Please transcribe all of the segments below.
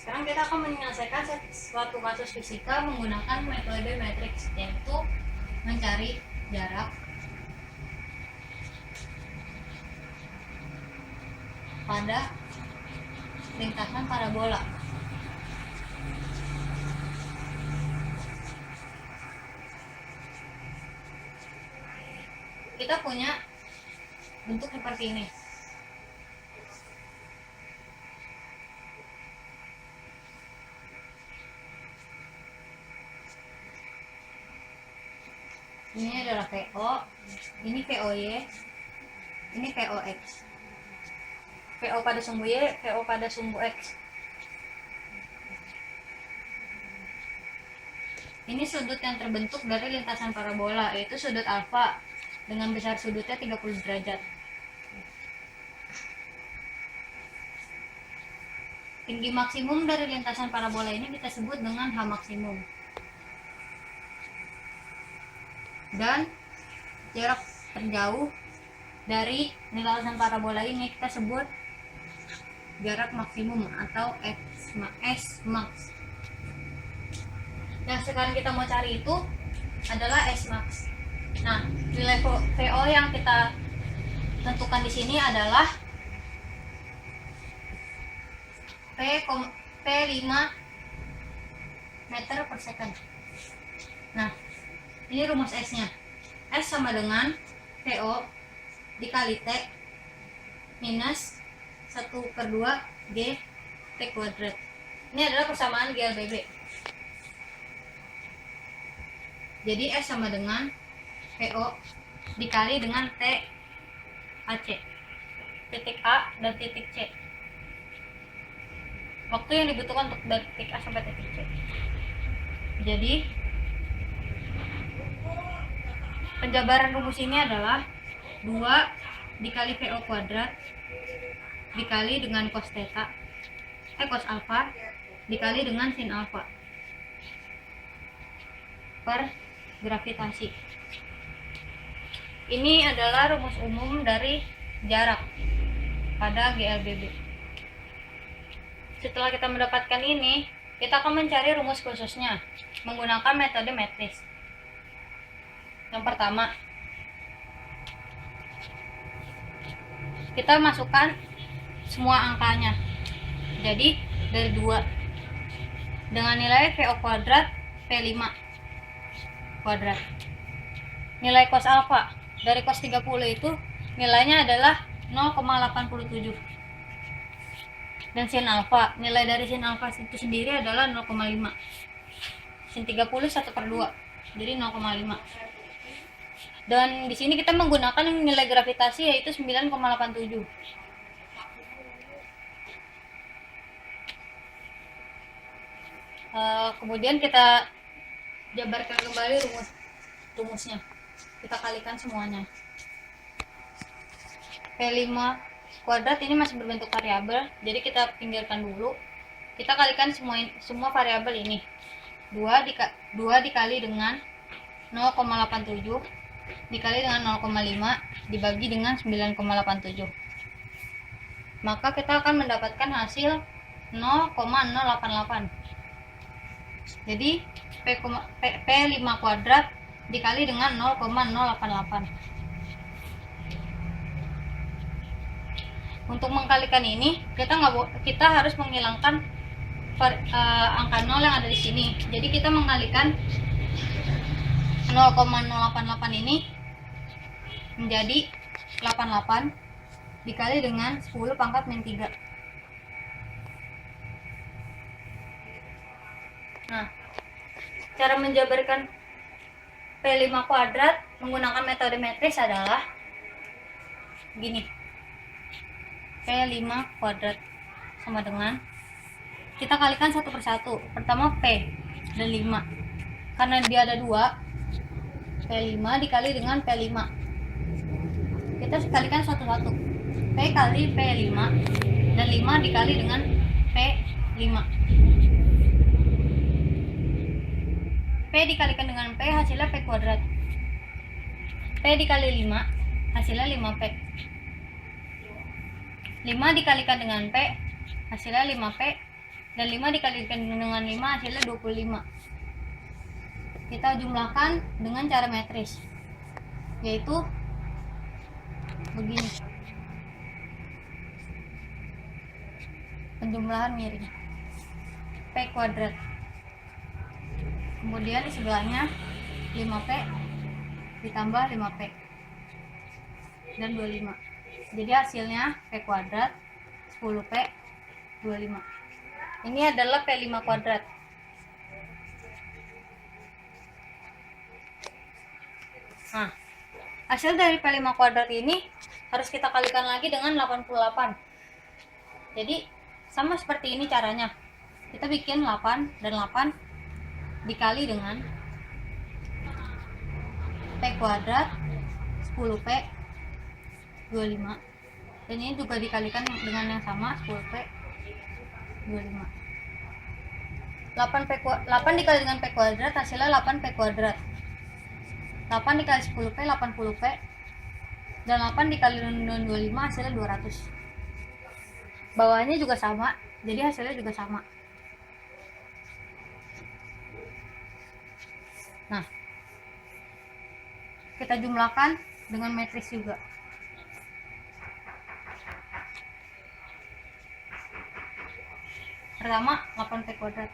Sekarang kita akan menyelesaikan suatu kasus fisika menggunakan metode matriks, yaitu mencari jarak pada lintasan parabola. Kita punya bentuk seperti ini. Ini adalah VO, ini VOY, ini VOX. VO pada sumbu Y, VO pada sumbu X. Ini sudut yang terbentuk dari lintasan parabola, yaitu sudut alfa dengan besar sudutnya 30 derajat. Tinggi maksimum dari lintasan parabola ini kita sebut dengan H maksimum. Dan jarak terjauh dari lintasan parabola ini kita sebut jarak maksimum atau S max. Yang sekarang kita mau cari itu adalah S max. Nah, nilai VO yang kita tentukan di sini adalah P5 meter per second. Nah, ini rumus S-nya. S sama dengan VO dikali T minus 1/2 G T kuadrat. Ini adalah persamaan GLBB. Jadi S sama dengan VO dikali dengan T AC, titik A dan titik C. Waktu yang dibutuhkan untuk dari titik A sampai titik C. Jadi penjabaran rumus ini adalah 2 dikali VO kuadrat dikali dengan cos theta, cos alpha dikali dengan sin alpha per gravitasi. Ini adalah rumus umum dari jarak pada GLBB. Setelah kita mendapatkan ini, kita akan mencari rumus khususnya menggunakan metode matriks. Yang pertama, kita masukkan semua angkanya. Jadi dari 2 dengan nilai VO kuadrat P5 kuadrat. Nilai cos alpha dari cos 30 itu nilainya adalah 0,87. Dan sin alpha, nilai dari sin alpha itu sendiri adalah 0,5. Sin 30 1/2, jadi 0,5. Dan di sini kita menggunakan nilai gravitasi yaitu 9,87. Kemudian kita jabarkan kembali rumusnya. Kita kalikan semuanya. P5 kuadrat ini masih berbentuk variabel, jadi kita pinggirkan dulu. Kita kalikan semua variabel ini. 2 dikali dengan 0,87 dikali dengan 0,5 dibagi dengan 9,87. Maka kita akan mendapatkan hasil 0,088. Jadi P5 kuadrat dikali dengan 0,088. Untuk mengkalikan ini kita harus menghilangkan angka 0 yang ada di sini. Jadi kita mengkalikan 0,088 ini menjadi 88 dikali dengan 10 pangkat min 3. Nah, cara menjabarkan P5 kuadrat menggunakan metode matriks adalah gini. P5 kuadrat sama dengan, kita kalikan satu persatu. Pertama P dan 5. Karena dia ada 2, P5 dikali dengan P5. Kita kalikan satu-satu. P kali P5 dan 5 dikali dengan P5. P dikalikan dengan P hasilnya P kuadrat. P dikali 5 hasilnya 5P. 5 dikalikan dengan P hasilnya 5P dan 5 dikalikan dengan 5 hasilnya 25. Kita jumlahkan dengan cara metris, yaitu begini. Penjumlahan miring P kuadrat. Kemudian di sebelahnya 5P ditambah 5P dan 25. Jadi hasilnya P kuadrat 10P 25. Ini adalah P5 kuadrat. Nah, hasil dari P5 kuadrat ini harus kita kalikan lagi dengan 88. Jadi sama seperti ini caranya. Kita bikin 8 dan 8 dikali dengan P kuadrat 10P 25. Dan ini juga dikalikan dengan yang sama 10P 25. 8 dikali dengan P kuadrat hasilnya 8P kuadrat. 8 dikali 10P 80P dan 8 dikali dengan 25 hasilnya 200. Bawahnya juga sama, jadi hasilnya juga sama. Nah, kita jumlahkan dengan metris juga. Pertama 8P kuadrat.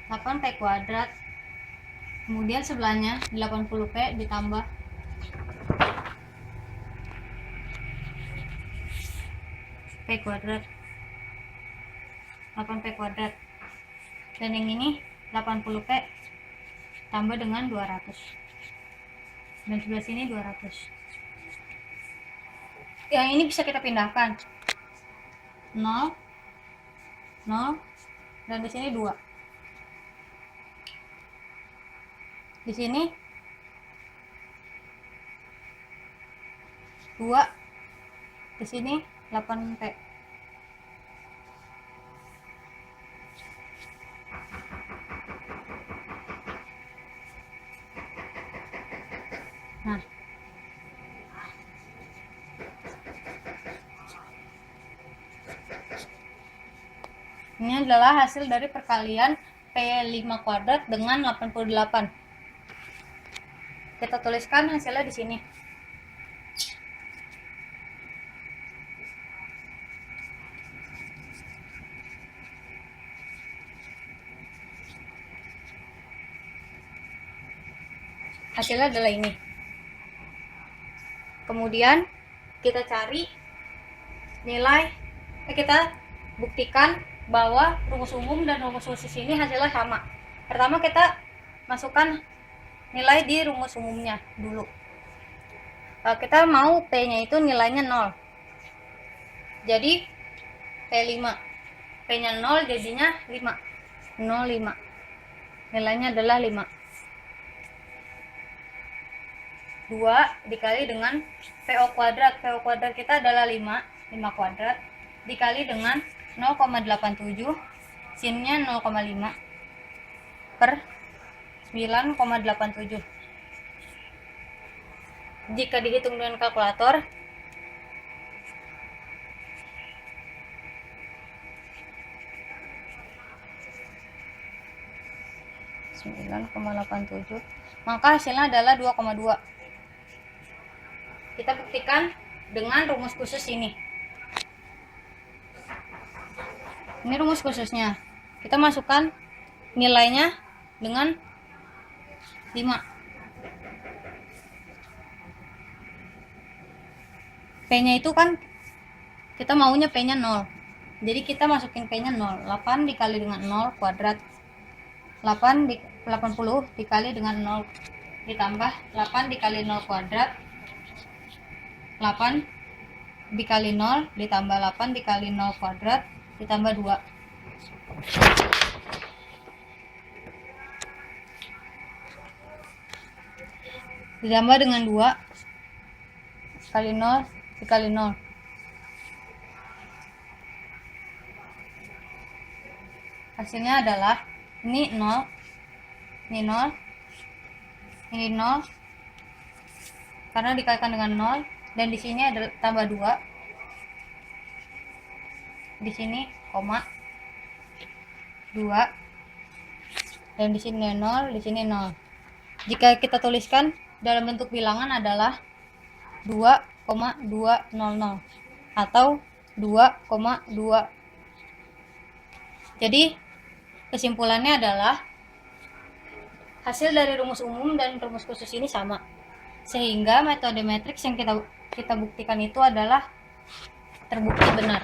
8P kuadrat. Kemudian sebelahnya 80P ditambah P kuadrat. 8P kuadrat. Dan yang ini 80P tambah dengan 200. Dan sebelah sini 200. Yang ini bisa kita pindahkan. 0 0 dan di sini 2. Di sini 2, di sini 8P. Nah, ini adalah hasil dari perkalian P5 kuadrat dengan 88. Kita tuliskan hasilnya di sini. Hasilnya adalah ini. Kemudian kita cari nilai, kita buktikan bahwa rumus umum dan rumus khusus ini hasilnya sama. Pertama kita masukkan nilai di rumus umumnya dulu. Kita mau P-nya itu nilainya 0. Jadi P5. P-nya 0 jadinya 5. 0, 5. Nilainya adalah 5. 2 dikali dengan PO kuadrat. PO kuadrat kita adalah 5 kuadrat dikali dengan 0,87, sinnya 0,5 per 9,87. Jika dihitung dengan kalkulator, maka hasilnya adalah 2,2. Kita buktikan dengan rumus khusus ini. Ini rumus khususnya. Kita masukkan nilainya dengan 5. P-nya itu kan kita maunya P-nya 0. Jadi kita masukin P-nya 0. 8 dikali dengan 0 kuadrat. 80 dikali dengan 0 ditambah 8 dikali 0 kuadrat. 8 dikali 0 ditambah 8 dikali 0 kuadrat ditambah 2. Ditambah dengan 2 kali 0 dikali 0. Hasilnya adalah ini 0, ini 0, ini 0, karena dikalikan dengan 0, dan di sini ada tambah 2, di sini koma, 2, dan di sini 0, di sini 0. Jika kita tuliskan dalam bentuk bilangan adalah 2,200 atau 2,2. Jadi kesimpulannya adalah hasil dari rumus umum dan rumus khusus ini sama, sehingga metode matriks yang kita buktikan itu adalah terbukti benar.